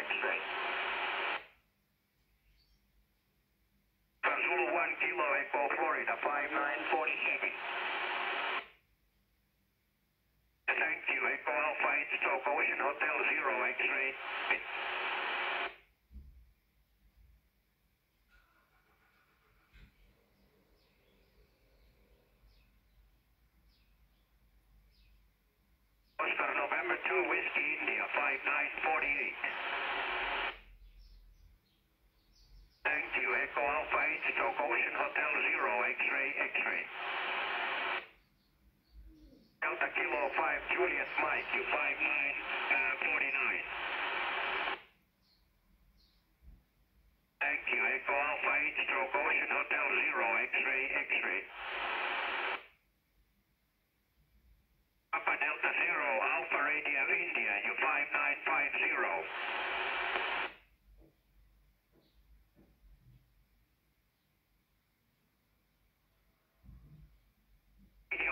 X-ray. Zulu 1 Kilo Echo Florida 5947. Thank you. Echo Alpha 8 Stoke Ocean Hotel 0 X-ray. Oscar November 2 Whiskey India 5948. Thank you. Echo Alpha 8 Stoke Ocean Hotel 0 X-ray X-ray. Delta Kilo 5 Juliet Mike you 5949. Thank you. Echo Alpha 8 Stoke Ocean Hotel 0 X-ray X-ray. Papa Delta 0 Alpha Radio India you 5950.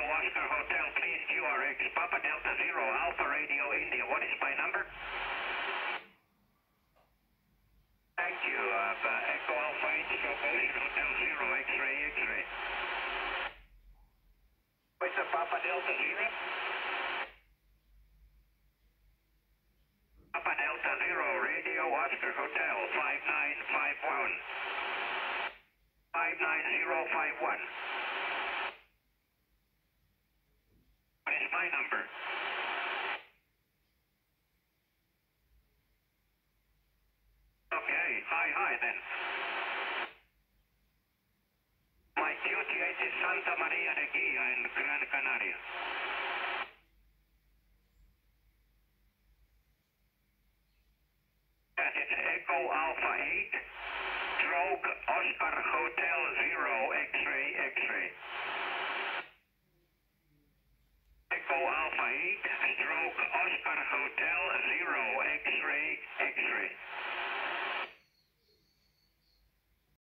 Oscar Hotel, please QRX, Papa Delta 0, Alpha Radio India. What is my number? Thank you. Echo Alpha 8, Stoke Ocean Hotel 0, X-ray, X-ray. What's the Papa Delta 0? Papa Delta 0, Radio Oscar Hotel 5951. 59051. What is my number? Okay, hi then. My duty is Santa Maria de Guia in Gran Canaria. That is Echo Alpha 8, Stroke Oscar Hotel 0 X